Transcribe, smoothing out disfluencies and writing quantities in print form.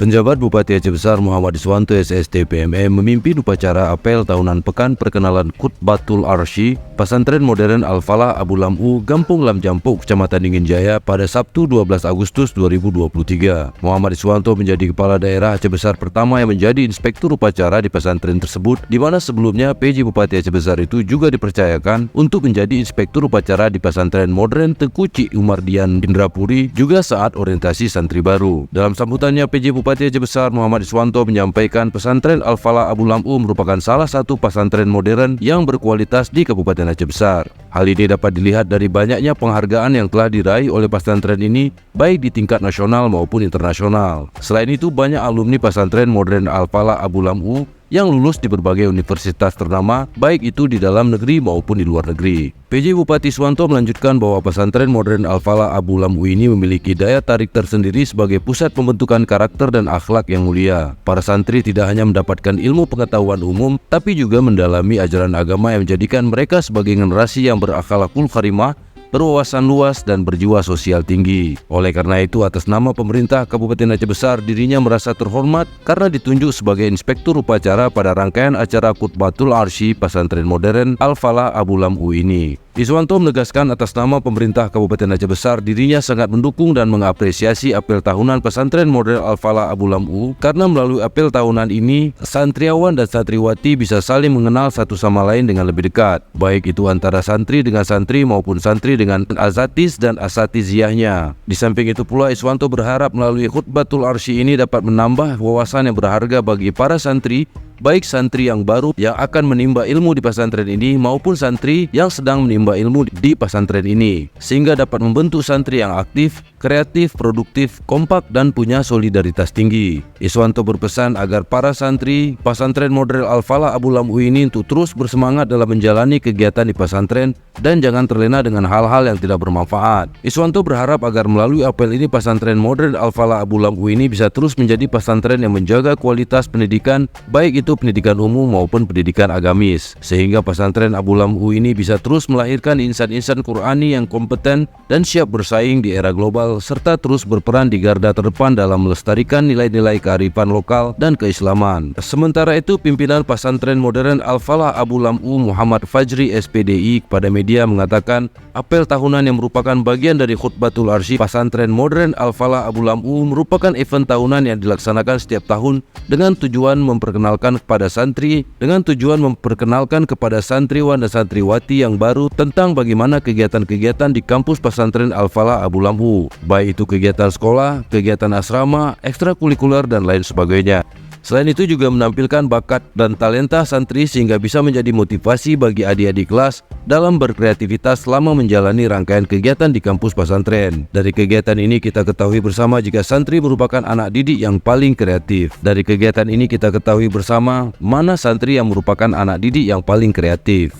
Penjabat Bupati Aceh Besar Muhammad Iswanto SST PMM memimpin upacara apel tahunan Pekan Perkenalan Khutbatul Arsy Pesantren Modern Al-Falah Abu Lam'u, Gampung Lam Jampuk, Kecamatan Dingin Jaya pada Sabtu 12 Agustus 2023. Muhammad Iswanto menjadi kepala daerah Aceh Besar pertama yang menjadi inspektur upacara di pesantren tersebut, di mana sebelumnya PJ Bupati Aceh Besar itu juga dipercayakan untuk menjadi inspektur upacara di pesantren modern Tengku Cik Umar Dian Indrapuri juga saat orientasi santri baru. Dalam sambutannya, PJ Bupati Aceh Besar Muhammad Iswanto menyampaikan pesantren Al-Falah Abu Lam'u merupakan salah satu pesantren modern yang berkualitas di Kabupaten Aceh Besar. Hal ini dapat dilihat dari banyaknya penghargaan yang telah diraih oleh pesantren ini baik di tingkat nasional maupun internasional. Selain itu, banyak alumni pesantren modern Al-Falah Abu Lam'u yang lulus di berbagai universitas ternama, baik itu di dalam negeri maupun di luar negeri. PJ Bupati Iswanto melanjutkan bahwa pesantren modern Al-Falah Abu Lam'u ini memiliki daya tarik tersendiri sebagai pusat pembentukan karakter dan akhlak yang mulia. Para santri tidak hanya mendapatkan ilmu pengetahuan umum, tapi juga mendalami ajaran agama yang menjadikan mereka sebagai generasi yang berakhlakul karimah, berwawasan luas dan berjiwa sosial tinggi. Oleh karena itu, atas nama pemerintah Kabupaten Aceh Besar, dirinya merasa terhormat karena ditunjuk sebagai inspektur upacara pada rangkaian acara Khutbatul Arsy Pesantren Modern Al-Falah Abu Lam'u ini. Iswanto menegaskan atas nama pemerintah Kabupaten Aceh Besar, dirinya sangat mendukung dan mengapresiasi apel tahunan pesantren modern Al-Falah Abu Lam'u karena melalui apel tahunan ini, santriawan dan santriwati bisa saling mengenal satu sama lain dengan lebih dekat, baik itu antara santri dengan santri maupun santri dengan azatis dan asatiziyahnya. Di samping itu pula, Iswanto berharap melalui Khutbatul Arsy ini dapat menambah wawasan yang berharga bagi para santri, baik santri yang baru yang akan menimba ilmu di pesantren ini maupun santri yang sedang menimba ilmu di pesantren ini, sehingga dapat membentuk santri yang aktif, kreatif, produktif, kompak, dan punya solidaritas tinggi. Iswanto berpesan agar para santri pesantren modern Al-Falah Abu Lam'u ini untuk terus bersemangat dalam menjalani kegiatan di pesantren dan jangan terlena dengan hal-hal yang tidak bermanfaat. Iswanto berharap agar melalui apel ini pesantren modern Al-Falah Abu Lam'u ini bisa terus menjadi pesantren yang menjaga kualitas pendidikan, baik itu pendidikan umum maupun pendidikan agamis, sehingga pesantren Abu Lam'u ini bisa terus melahirkan insan-insan Qur'ani yang kompeten dan siap bersaing di era global, serta terus berperan di garda terdepan dalam melestarikan nilai-nilai kearifan lokal dan keislaman. Sementara itu, pimpinan pesantren modern Al-Falah Abu Lam'u Muhammad Fajri SPDI kepada media mengatakan, apel tahunan yang merupakan bagian dari Khutbatul Arsy pesantren modern Al-Falah Abu Lam'u merupakan event tahunan yang dilaksanakan setiap tahun dengan tujuan memperkenalkan kepada santriwan dan santriwati yang baru tentang bagaimana kegiatan-kegiatan di kampus pesantren Al-Falah Abu Lam'u, baik itu kegiatan sekolah, kegiatan asrama, ekstrakurikuler, dan lain sebagainya. Selain itu juga menampilkan bakat dan talenta santri sehingga bisa menjadi motivasi bagi adik-adik kelas dalam berkreativitas selama menjalani rangkaian kegiatan di kampus pesantren. Dari kegiatan ini kita ketahui bersama jika santri merupakan anak didik yang paling kreatif. Dari kegiatan ini kita ketahui bersama mana santri yang merupakan anak didik yang paling kreatif.